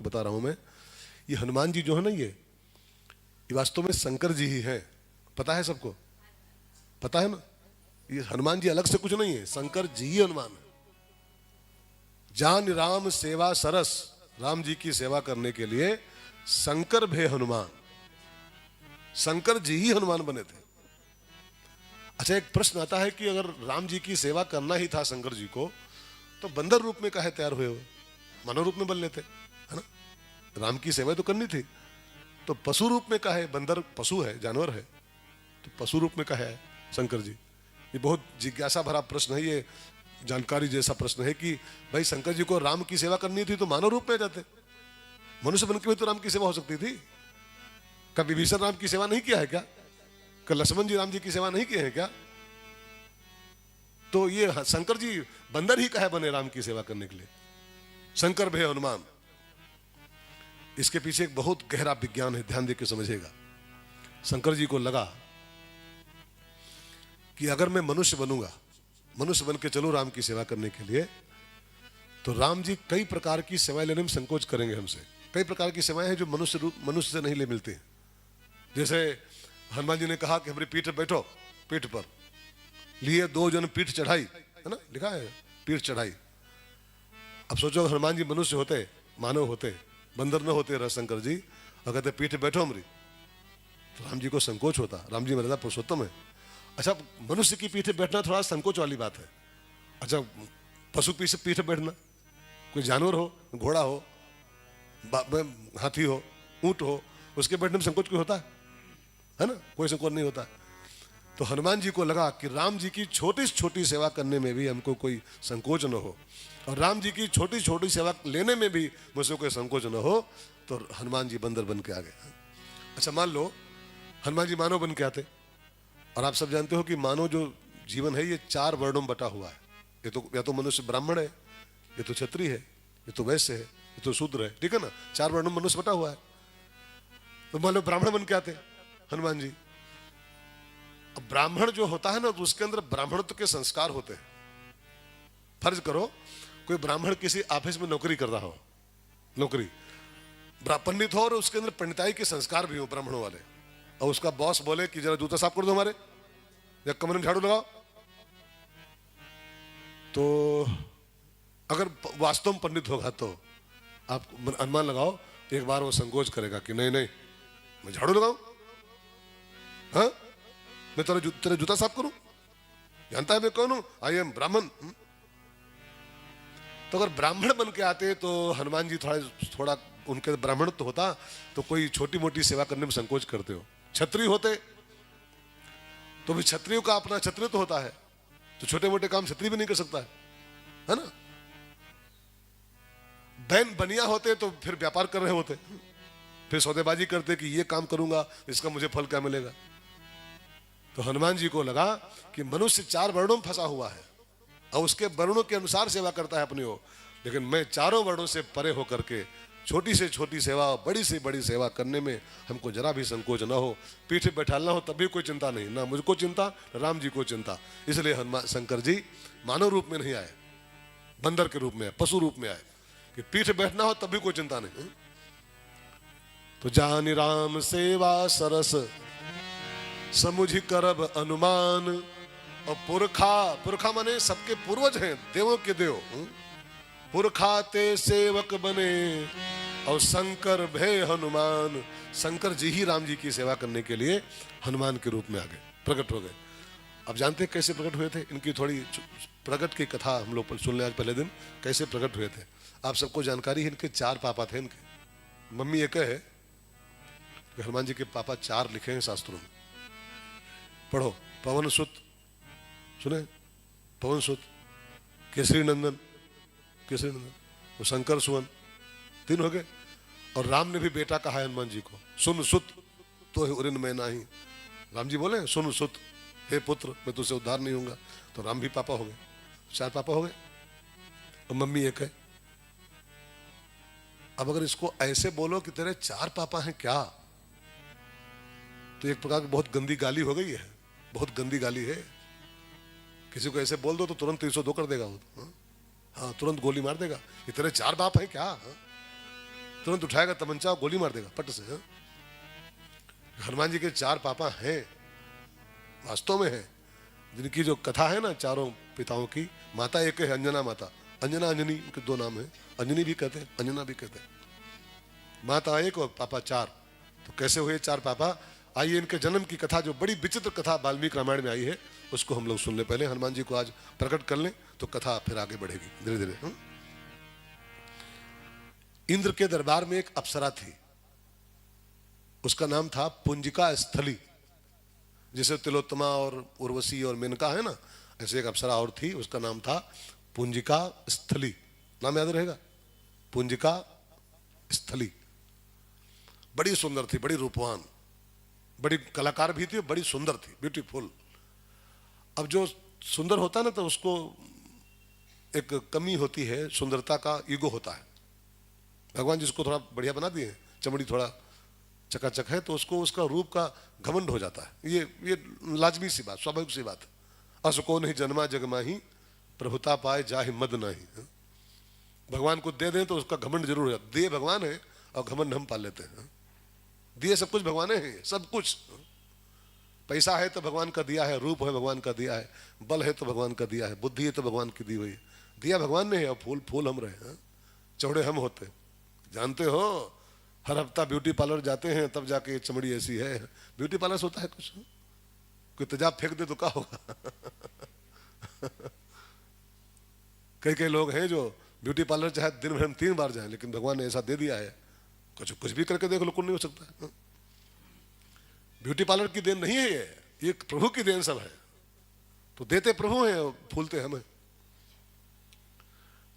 बता रहा हूं मैं। ये हनुमान जी जो है ना, ये वास्तव में शंकर जी ही है। पता है सबको? पता है ना? ये हनुमान जी अलग से कुछ नहीं है, शंकर जी ही हनुमान है। जान राम सेवा सरस, राम जी की सेवा करने के लिए शंकर भे हनुमान, शंकर जी ही हनुमान बने थे। अच्छा, एक प्रश्न आता है कि अगर राम जी की सेवा करना ही था शंकर जी को, तो बंदर रूप में काहे तैयार हुए? मानव रूप में बन लेते, है ना? राम की सेवा तो करनी थी, तो पशु रूप में काहे? बंदर पशु है, जानवर है, तो पशु रूप में काहे है शंकर जी? ये बहुत जिज्ञासा भरा प्रश्न है, ये जानकारी जैसा प्रश्न है कि भाई शंकर जी को राम की सेवा करनी थी तो मानव रूप में जाते, मनुष्य बन के भी तो राम की सेवा हो सकती थी। क्या विभीषण राम की सेवा नहीं किया है क्या? क्या लक्ष्मण जी राम जी की सेवा नहीं किए हैं क्या? तो ये शंकर जी बंदर ही काहे बने राम की सेवा करने के लिए? शंकर भय हनुमान। इसके पीछे एक बहुत गहरा विज्ञान है, ध्यान देकर समझिएगा। शंकर जी को लगा कि अगर मैं मनुष्य बनूंगा, मनुष्य बन के चलूं राम की सेवा करने के लिए, तो राम जी कई प्रकार की सेवाएं लेने में संकोच करेंगे हमसे। कई प्रकार की सेवाएं हैं जो मनुष्य से नहीं ले मिलती हैं। जैसे हनुमान जी ने कहा कि हमारी पीठ पर बैठो, पीठ पर लिए 2 जन पीठ चढ़ाई, है ना, लिखा है पीठ चढ़ाई। अब सोचो हनुमान जी मनुष्य होते, मानव होते, बंदर न होते रविशंकर जी, और कहते पीठ बैठो हमारी, तो राम जी को संकोच होता। राम जी मर्यादा पुरुषोत्तम है। अच्छा, मनुष्य की पीठ बैठना थोड़ा संकोच वाली बात है। अच्छा, पशु पीठ बैठना, कोई जानवर हो, घोड़ा हो, हाथी हो, ऊंट हो, उसके बैठने में संकोच कोई होता है ना? कोई संकोच नहीं होता। तो हनुमान जी को लगा कि राम जी की छोटी से छोटी सेवा करने में भी हमको कोई संकोच न हो, और राम जी की छोटी छोटी सेवा लेने में भी मुझसे कोई संकोच न हो, तो हनुमान जी बंदर बन के आ गए। अच्छा, मान लो हनुमान जी मानव बन के आते, और आप सब जानते हो कि मानव जो जीवन है ये 4 वर्णों में बटा हुआ है। ये तो या तो मनुष्य ब्राह्मण है, ये तो क्षत्रिय है, ये तो वैश्य है, ये तो शूद्र है, ठीक है ना? 4 वर्णों में मनुष्य बटा हुआ है। तो मान लो ब्राह्मण बन के आते हनुमान जी। अब ब्राह्मण जो होता है ना, तो उसके अंदर ब्राह्मणत्व के संस्कार होते हैं। फर्ज करो कोई ब्राह्मण किसी ऑफिस में नौकरी कर रहा हो, नौकरी पंडित हो, और उसके अंदर पंडिताई के संस्कार भी हो ब्राह्मणों वाले, और उसका बॉस बोले कि जरा जूता साफ कर दो हमारे, या कमरे में झाड़ू लगाओ, तो अगर वास्तव में पंडित होगा तो आप अनुमान लगाओ, एक बार वो संकोच करेगा कि नहीं नहीं, मैं झाड़ू लगाऊं, हाँ, मैं तेरा जूता साफ करूं, जानता है मैं कौन हूं, आई एम ब्राह्मण। तो अगर ब्राह्मण बन के आते तो हनुमान जी थोड़ा उनके ब्राह्मण तो होता, तो कोई छोटी मोटी सेवा करने में संकोच करते हो। क्षत्रिय होते तो भी क्षत्रियों का अपना क्षत्रिय तो होता है, तो छोटे मोटे काम क्षत्रिय भी नहीं कर सकता है ना? बनिया होते तो फिर व्यापार कर रहे होते, फिर सौदेबाजी करते कि ये काम करूंगा इसका मुझे फल क्या मिलेगा। तो हनुमान जी को लगा कि मनुष्य 4 वर्णों में फंसा हुआ है, और उसके वर्णों के अनुसार सेवा करता है अपनी हो, लेकिन मैं 4 वर्णों से परे होकर के छोटी से छोटी सेवा, बड़ी से बड़ी सेवा करने में हमको जरा भी संकोच न हो। पीठ बैठालना हो तब भी कोई चिंता नहीं, ना मुझको चिंता, ना राम जी को चिंता। इसलिए हनुमान शंकर जी मानव रूप में नहीं आए, बंदर के रूप में, पशु रूप में आए, कि पीठ बैठना हो तब भी कोई चिंता नहीं। तो जानि राम सेवा सरस, समुझ करब अनुमान। और पुरखा माने सबके पूर्वज हैं, देवों के देव, पुरखा ते सेवक बने, और शंकर भय हनुमान। शंकर जी ही राम जी की सेवा करने के लिए हनुमान के रूप में आ गए, प्रकट हो गए। अब जानते हैं कैसे प्रकट हुए थे? इनकी थोड़ी प्रकट की कथा हम लोग सुन ले आज पहले दिन, कैसे प्रकट हुए थे। आप सबको जानकारी है, इनके 4 पापा थे। इनके मम्मी एक है, हनुमान जी के पापा 4 लिखे हैं शास्त्रों में, पढ़ो। पवन सुत, सुने? पवन सुत, केसरी नंदन, वो शंकर सुवन, 3 हो गए। और राम ने भी बेटा कहा है हनुमान जी को, सुन सुत तो उरिन मैं नाही। राम जी बोले सुन सुत, हे पुत्र मैं तुझसे उद्धार नहीं होऊंगा। तो राम भी पापा हो गए, 4 पापा हो गए, और मम्मी एक है। अब अगर इसको ऐसे बोलो कि तेरे 4 पापा हैं क्या, तो एक प्रकार की बहुत गंदी गाली हो गई है, बहुत गंदी गाली है। किसी को ऐसे बोल दो तो तुरंत 302 कर देगा वो, हाँ, तुरंत गोली मार देगा। ये तेरे 4 बाप हैं क्या? तुरंत उठाएगा तमंचा और गोली मार देगा पट से। हाँ? हनुमान जी के 4 पापा हैं, वास्तव में है, जिनकी जो कथा है ना चारों पिताओं की, माता एक है अंजना माता, अंजना अंजनी के 2 नाम है, अंजनी भी कहते हैं अंजना भी कहते हैं, माता एक और पापा 4। तो कैसे हुए 4 पापा? आइए इनके जन्म की कथा, जो बड़ी विचित्र कथा वाल्मीकि रामायण में आई है, उसको हम लोग सुन ले। पहले हनुमान जी को आज प्रकट कर लें तो कथा फिर आगे बढ़ेगी धीरे धीरे। इंद्र के दरबार में एक अप्सरा थी, उसका नाम था पुंजिका स्थली। जैसे तिलोत्तमा और उर्वशी और मेनका है ना, ऐसे एक अप्सरा और थी, उसका नाम था पुंजिका स्थली। नाम याद रहेगा, पुंजिका स्थली। बड़ी सुंदर थी, बड़ी रूपवान, बड़ी कलाकार भी थी, बड़ी सुंदर थी, ब्यूटीफुल। अब जो सुंदर होता है ना, तो उसको एक कमी होती है, सुंदरता का ईगो होता है। भगवान जिसको थोड़ा बढ़िया बना दिए, चमड़ी थोड़ा चकाचक है, तो उसको उसका रूप का घमंड हो जाता है। ये लाजमी सी बात, स्वाभाविक सी बात है। अस को नहीं जन्मा जग माही, प्रभुता पाए जाहि मद नहीं। भगवान को दे दें तो उसका घमंड जरूर हो जाता है। दिए भगवान है और घमंड हम पाल लेते हैं। दिए सब कुछ भगवान है, सब कुछ। पैसा है तो भगवान का दिया है, रूप है भगवान का दिया है, बल है तो भगवान का दिया है, बुद्धि है तो भगवान की दी हुई है। दिया भगवान ने है और फूल फूल हम रहे, चौड़े हम होते। जानते हो, हर हफ्ता ब्यूटी पार्लर जाते हैं, तब जाके ये चमड़ी ऐसी है। ब्यूटी पार्लर होता है कुछ, कोई तेजाब फेंक दे तो क्या होगा? कई कई लोग हैं जो ब्यूटी पार्लर चाहे दिन भर में 3 बार जाए, लेकिन भगवान ने ऐसा दे दिया है, कुछ भी करके देख लो, कुछ नहीं हो सकता है। ब्यूटी पार्लर की देन नहीं है ये प्रभु की देन सब है। तो देते प्रभु हैं, फूलते हम हैं।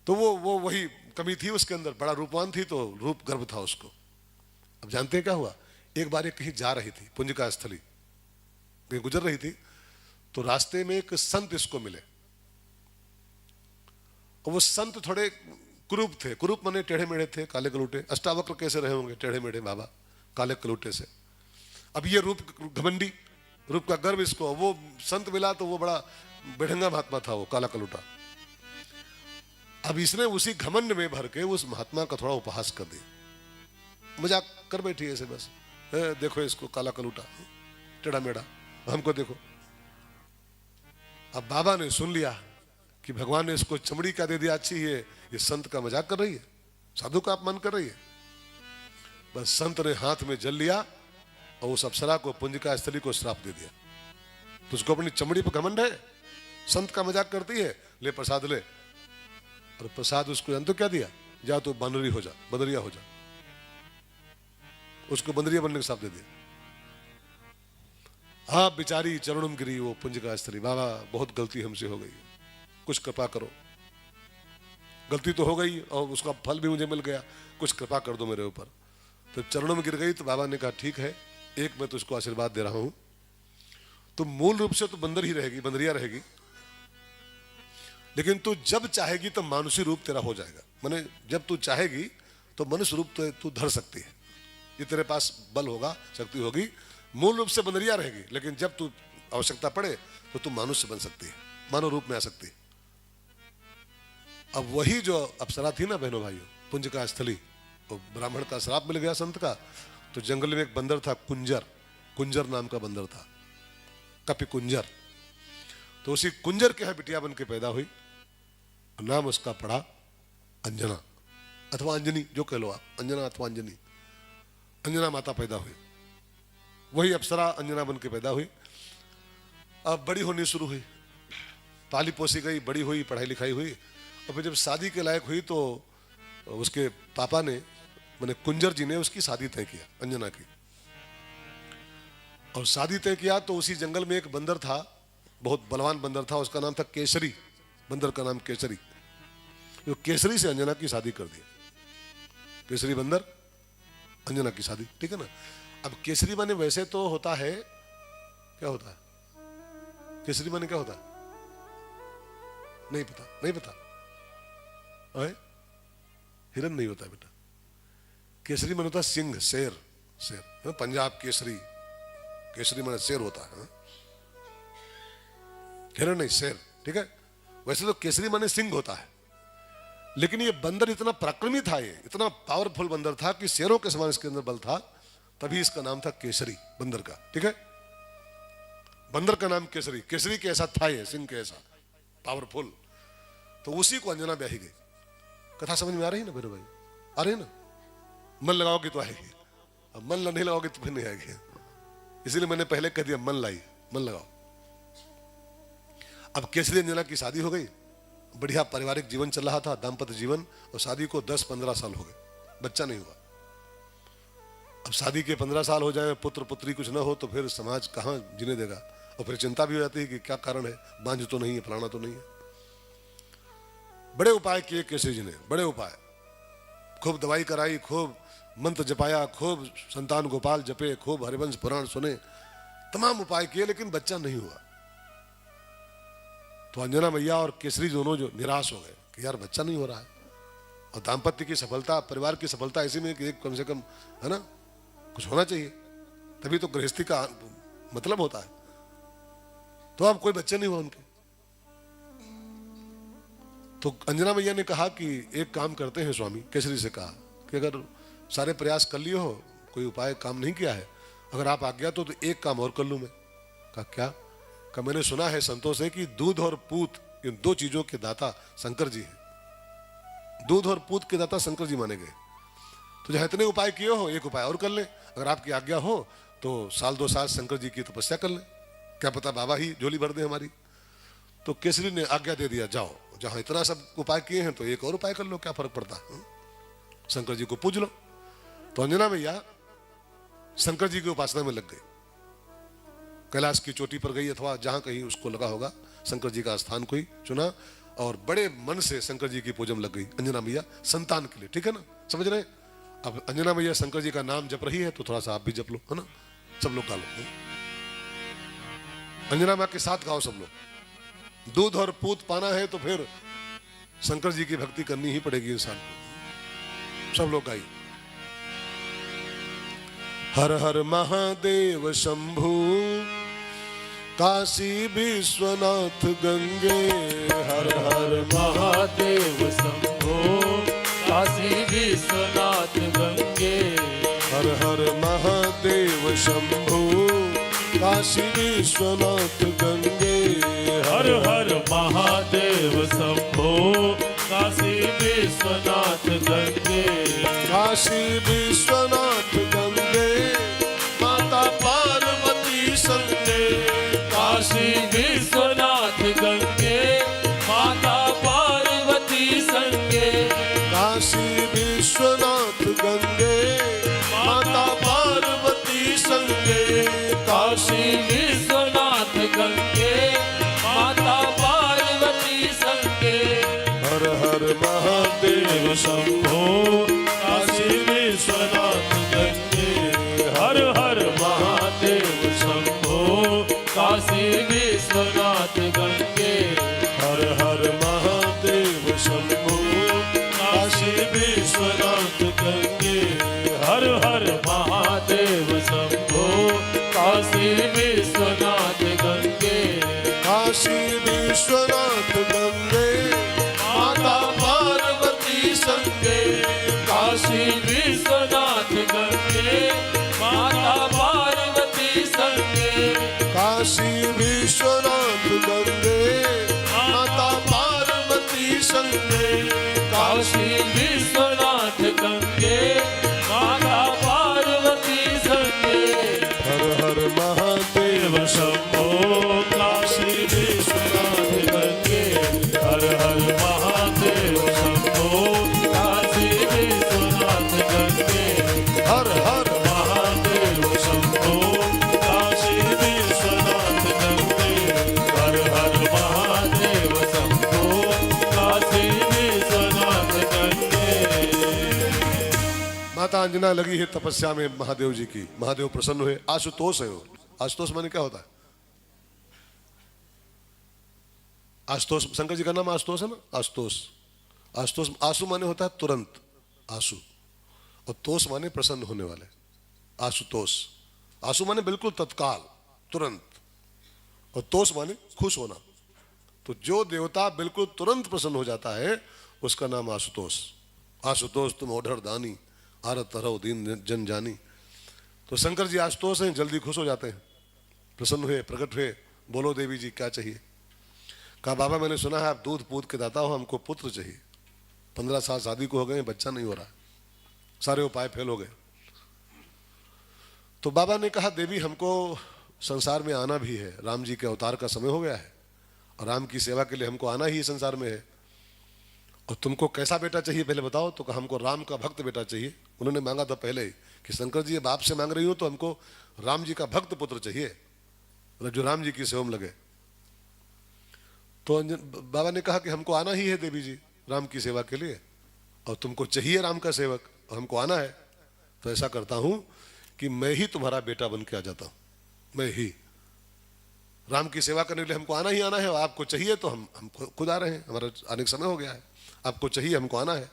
तो वो वही कमी थी उसके अंदर, बड़ा रूपवान थी तो रूप गर्भ था उसको। अब जानते हैं क्या हुआ? एक बार ये कहीं जा रही थी, पुंजिका स्थली कहीं गुजर रही थी, तो रास्ते में एक संत इसको मिले। और वो संत थोड़े कुरूप थे, कुरूप माने टेढ़े मेढ़े थे, काले कलूटे। अष्टावक्र कैसे रहे होंगे, टेढ़े मेढ़े बाबा, काले कलूटे से। अब ये रूप घमंडी, रूप का गर्व इसको। वो संत मिला तो वो बड़ा बेढंगा महात्मा था, वो काला कलूटा। अब इसने उसी घमंड में भर के उस महात्मा का थोड़ा उपहास कर दिया, मजाक कर बैठी ऐसे बस, देखो इसको काला कलूटा, टेढ़ा मेढ़ा, हमको देखो। अब बाबा ने सुन लिया कि भगवान ने इसको चमड़ी क्या दे दिया अच्छी है, ये संत का मजाक कर रही है, साधु का अपमान कर रही है। बस संत ने हाथ में जल लिया और उस अप्सरा को, पुंजिका स्थली को श्राप दे दिया। तुझको अपनी चमड़ी पर घमंड है, संत का मजाक करती है, ले प्रसाद ले। और प्रसाद उसको जानते क्या दिया? जा तो बानरी हो जा, बदरिया हो जा। उसको बंदरिया बनने का श्राप दे दिया। हाँ बेचारी चरणों में गिरी वो पुंजिका स्त्री, बाबा बहुत गलती हमसे हो गई, कुछ कृपा करो। गलती तो हो गई और उसका फल भी मुझे मिल गया, कुछ कृपा कर दो मेरे ऊपर। तो चरणों में गिर गई तो बाबा ने कहा ठीक है, एक मैं तुझको आशीर्वाद दे रहा हूं, तो मूल रूप से तो बंदर ही रहेगी, बंदरिया रहेगी, लेकिन तू जब चाहेगी तो मानुषी रूप तेरा हो जाएगा। माने जब तू चाहेगी तो मनुष्य रूप तो तू धर सकती है, ये तेरे पास बल होगा, शक्ति होगी। मूल रूप से बंदरिया रहेगी, लेकिन जब तू आवश्यकता पड़े तो तू मनुष्य बन सकती है, मानव रूप में आ सकती है। अब वही जो अप्सरा थी ना बहनों भाइयों, पुंजिका स्थली, तो ब्राह्मण का श्राप मिल गया संत का। तो जंगल में एक बंदर था, कुंजर, कुंजर नाम का बंदर था, कपि कुंजर। तो उसी कुंजर के यहाँ बिटिया बन के पैदा हुई, नाम उसका पड़ा अंजना अथवा अंजनी, जो कह लो आप, अंजना अथवा अंजनी। अंजना माता पैदा हुई, वही अप्सरा अंजना बन के पैदा हुई। अब बड़ी होनी शुरू हुई, पाली पोसी गई, बड़ी हुई, पढ़ाई लिखाई हुई। और फिर जब शादी के लायक हुई तो उसके पापा ने, मैंने कुंजर जी ने उसकी शादी तय किया अंजना की। और शादी तय किया तो उसी जंगल में एक बंदर था, बहुत बलवान बंदर था, उसका नाम था केसरी, बंदर का नाम केसरी। तो केसरी से अंजना की शादी कर दी, केसरी बंदर अंजना की शादी, ठीक है ना। अब केसरी माने वैसे तो होता है, क्या होता है केसरी माने, क्या होता है नहीं पता, नहीं पता है? हिरन नहीं होता बेटा, केसरी माने होता सिंह, शेर, शेर। पंजाब केसरी, केसरी माने शेर होता है, हिरन नहीं शेर, ठीक है। वैसे तो केसरी माने सिंह होता है, लेकिन ये बंदर इतना पराक्रमी था, ये इतना पावरफुल बंदर था कि शेरों के समान इसके अंदर बल था, तभी इसका नाम था केसरी बंदर का। ठीक है, बंदर का नाम केसरी, केसरी के ऐसा था, ये सिंह के ऐसा पावरफुल। तो उसी को अंजना ब्याही गई। कथा समझ में आ रही है ना भैरव भाई? आ रही है ना? मन लगाओगे तो आएगी, अब मन नहीं लगाओगे तो फिर नहीं आएगी। इसीलिए मैंने पहले कह दिया मन लाई, मन लगाओ। अब केसरी अंजना की शादी हो गई, बढ़िया पारिवारिक जीवन चल रहा था, दाम्पत्य जीवन, और शादी को 10-15 साल हो गए, बच्चा नहीं हुआ। अब शादी के 15 साल हो जाए, पुत्र पुत्री कुछ ना हो तो फिर समाज कहाँ जीने देगा, और फिर चिंता भी हो जाती है कि क्या कारण है, बांझ तो नहीं है, फलाना तो नहीं है। बड़े उपाय किए केसरी जी ने, बड़े उपाय, खूब दवाई कराई, खूब मंत्र जपाया, खूब संतान गोपाल जपे, खूब हरिवंश पुराण सुने, तमाम उपाय किए, लेकिन बच्चा नहीं हुआ। तो अंजना मैया और केसरी दोनों जो निराश हो गए कि यार बच्चा नहीं हो रहा है। और दाम्पत्य की सफलता, परिवार की सफलता ऐसी में कि एक कम से कम, है ना, कुछ होना चाहिए, तभी तो गृहस्थी का मतलब होता है। तो अब कोई बच्चे नहीं हुआ उनके। तो अंजना मैया ने कहा कि एक काम करते हैं स्वामी, केसरी से कहा कि अगर सारे प्रयास कर लिए हो, कोई उपाय काम नहीं किया है, अगर आप आज्ञा तो एक काम और कर लूं मैं। कहा क्या? का मैंने सुना है संतों से कि दूध और पूत, इन दो चीजों के दाता शंकर जी हैं। दूध और पूत के दाता शंकर जी माने गए। तो जहां इतने उपाय किए हो, एक उपाय और कर ले, अगर आपकी आज्ञा हो तो 1-2 साल शंकर जी की तपस्या कर ले, क्या पता बाबा ही झोली भर दे हमारी। तो केसरी ने आज्ञा दे दिया, जाओ, जहां इतना सब उपाय किए हैं तो एक और उपाय कर लो, क्या फर्क पड़ता है, शंकर जी को पूज लो। तो अंजना मैया शंकर जी की उपासना में लग गई, कैलाश की चोटी पर गई, अथवा जहां कहीं उसको लगा होगा, शंकर जी का स्थान कोई चुना, और बड़े मन से शंकर जी की पूजन लग गई अंजना मैया, संतान के लिए। ठीक है ना, समझ रहे? अब अंजना मैया शंकर जी का नाम जप रही है, तो थोड़ा सा आप भी जप लो, है ना, सब लोग गा लो, अंजना माँ के साथ गाओ सब लोग। दूध और पूत पाना है तो फिर शंकर जी की भक्ति करनी ही पड़ेगी इंसान को। सब लोग गाइए। हर हर महादेव शंभु, काशी विश्वनाथ गंगे, हर हर महादेव शंभो, काशी विश्वनाथ गंगे, हर हर महादेव शंभु, काशी विश्वनाथ गंगे, हर हर महादेव शंभो, काशी विश्वनाथ गंगे, काशी विश्वनाथ गंगे, माता पार्वती संगे, काशी विश्वनाथ गंगे, माता पार्वती संगे, काशी विश्वनाथ गंगे, माता पार्वती संगे, काशी विश्वनाथ गंगे, माता पार्वती संगे, हर हर महादेव शंभो, काशी विश्वनाथ गंगे, हर हर महादेव शंभो, काशी विश्वनाथ गंगे, हर हर महादेव शंभु, काशी विश्वनाथ गंगे, हर हर महादेव शंभो, काशी विश्वनाथ गंगे, काशी विश्वनाथ गंगे, माता पार्वती संगे, काशी विश्वनाथ गंगे, माता पार्वती संगे, काशी विश्वनाथ गंगे, माता पार्वती संगे, काशी विश्वनाथ गंगे, माता पार्वती संगे, हर हर महादेव देव शंभो, काशी विश्वनाथ गंगे, हर हर महादेव शंभो, काशी विश्वनाथ गंगे, हर हर महादेव शंभो, काशी विश्वनाथ गंगे, हर हर महादेव शंभो, काशी विश्वनाथ गंगे। माता अंजना लगी है तपस्या में महादेव जी की, महादेव प्रसन्न हुए। आशुतोष है वो। आशुतोष माने क्या होता है? आशुतोष, शंकर जी का नाम आशुतोष है ना, आशुतोष। आशुतोष, आशु माने होता है तुरंत, आशु, और तोष माने प्रसन्न होने वाले, आशुतोष। आशु माने बिल्कुल तत्काल, तुरंत, और तोष माने खुश होना। तो जो देवता बिल्कुल तुरंत प्रसन्न हो जाता है उसका नाम आशुतोष। आशुतोष तुम ओढ़र दानी, आरत तरह दीन जन जानी। तो शंकर जी आशुतोष हैं, जल्दी खुश हो जाते हैं, प्रसन्न हुए, प्रकट हुए, बोलो देवी जी क्या चाहिए। कहा बाबा मैंने सुना है आप दूध पूत के दाता हो, हमको पुत्र चाहिए। 15 साल शादी को हो गए, बच्चा नहीं हो रहा, सारे उपाय फेल हो गए। तो बाबा ने कहा देवी हमको संसार में आना भी है, राम जी के अवतार का समय हो गया है और राम की सेवा के लिए हमको आना ही संसार में है, और तुमको कैसा बेटा चाहिए पहले बताओ। तो कहा हमको राम का भक्त बेटा चाहिए। उन्होंने मांगा था पहले ही कि शंकर जी अब आपसे मांग रही हो तो हमको राम जी का भक्त पुत्र चाहिए, जो राम जी की सेवा में लगे। तो बाबा ने कहा कि हमको आना ही है देवी जी राम की सेवा के लिए, और तुमको चाहिए राम का सेवक और हमको आना है, तो ऐसा करता हूं कि मैं ही तुम्हारा बेटा बन के आ जाता हूं। मैं ही राम की सेवा करने के लिए हमको आना ही आना है, और आपको चाहिए तो हम खुद आ रहे हैं, हमारा आने का समय हो गया है, आपको चाहिए हमको आना है,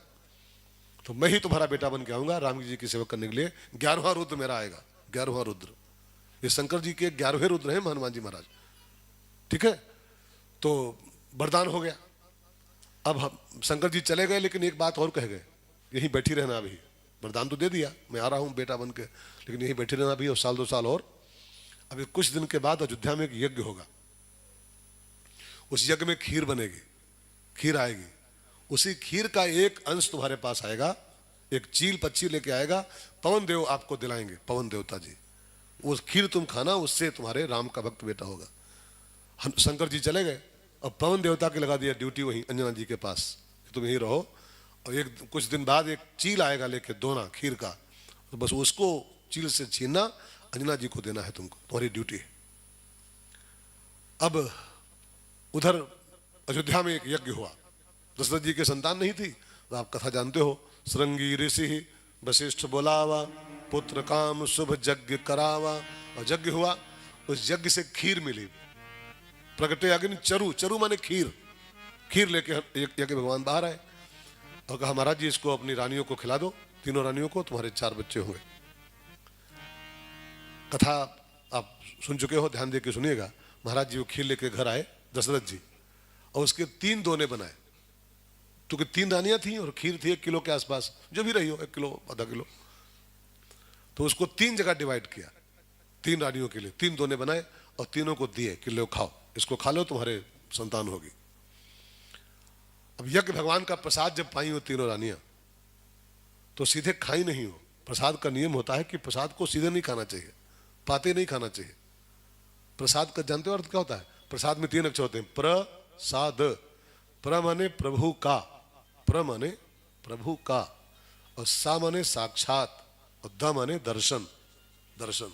तो मैं ही तुम्हारा बेटा बन के आऊंगा राम जी की सेवा करने के लिए। 11वां रुद्र मेरा आएगा, 11वां रुद्र। ये शंकर जी के 11वें रुद्र हैं हनुमान जी महाराज, ठीक है। तो वरदान हो गया। अब हम शंकर जी चले गए, लेकिन एक बात और कह गए, यहीं बैठी रहना अभी। वरदान तो दे दिया, मैं आ रहा हूं बेटा बन के, लेकिन यहीं बैठी रहना अभी, और साल 2 साल और। अभी कुछ दिन के बाद अयोध्या में एक यज्ञ होगा, उस यज्ञ में खीर बनेगी, खीर आएगी, उसी खीर का एक अंश तुम्हारे पास आएगा, एक चील पक्षी लेके आएगा, पवन देव आपको दिलाएंगे, पवन देवता जी। उस खीर तुम खाना, उससे तुम्हारे राम का भक्त बेटा होगा। शंकर जी चले गए और पवन देवता के लगा दिया ड्यूटी वहीं अंजना जी के पास, तुम यहीं रहो, और एक कुछ दिन बाद एक चील आएगा लेके दोना खीर का, तो बस उसको चील से छीनना, अंजना जी को देना है तुमको, तुम्हारी ड्यूटी है। अब उधर अयोध्या में एक यज्ञ हुआ, दशरथ जी के संतान नहीं थी, तो आप कथा जानते हो। श्रृंगी ऋषि वशिष्ठ बोलावा, पुत्र काम शुभ यज्ञ करावा। और यज्ञ हुआ, उस यज्ञ से खीर मिली, प्रगटे अग्नि चरु, चरु माने खीर, खीर लेके यज्ञ भगवान बाहर आए और कहा महाराज जी इसको अपनी रानियों को खिला दो, तीनों रानियों को, तुम्हारे 4 बच्चे होंगे। कथा आप सुन चुके हो, ध्यान दे के सुनिएगा। महाराज जी वो खीर लेके घर आए दशरथ जी, और उसके 3 दोने बनाए, क्योंकि 3 रानियां थी और खीर थी 1 किलो के आसपास, जो भी रही हो, 1 किलो आधा किलो। तो उसको 3 जगह डिवाइड किया, 3 रानियों के लिए 3 दोने बनाए और तीनों को दिए कि लो खाओ, इसको खा लो, तुम्हारे संतान होगी। अब यज्ञ भगवान का प्रसाद जब पाई हो तीनों रानियां, तो सीधे खाई नहीं हो। प्रसाद का नियम होता है कि प्रसाद को सीधे नहीं खाना चाहिए, पाते नहीं खाना चाहिए। प्रसाद का जानते हो अर्थ क्या होता है? प्रसाद में 3 अक्षर होते हैं, प्रसाद। प्र माने प्रभु का, प्र माने प्रभु का, और सा माने साक्षात, और द माने दर्शन, दर्शन।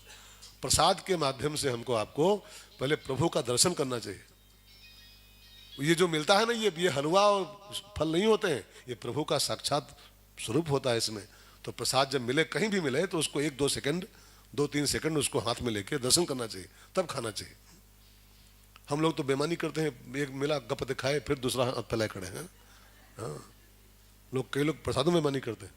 प्रसाद के माध्यम से हमको आपको पहले प्रभु का दर्शन करना चाहिए। ये जो मिलता है ना, ये हलवा और फल नहीं होते हैं, ये प्रभु का साक्षात स्वरूप होता है इसमें। तो प्रसाद जब मिले, कहीं भी मिले, तो उसको 1-2 सेकंड, 2-3 सेकंड उसको हाथ में लेके दर्शन करना चाहिए, तब खाना चाहिए। हम लोग तो बेईमानी करते हैं, एक मिला गप दिखाए फिर दूसरा हाथ फैलाए खड़े हैं। हाँ, कई लोग प्रसादों में बेईमानी करते हैं।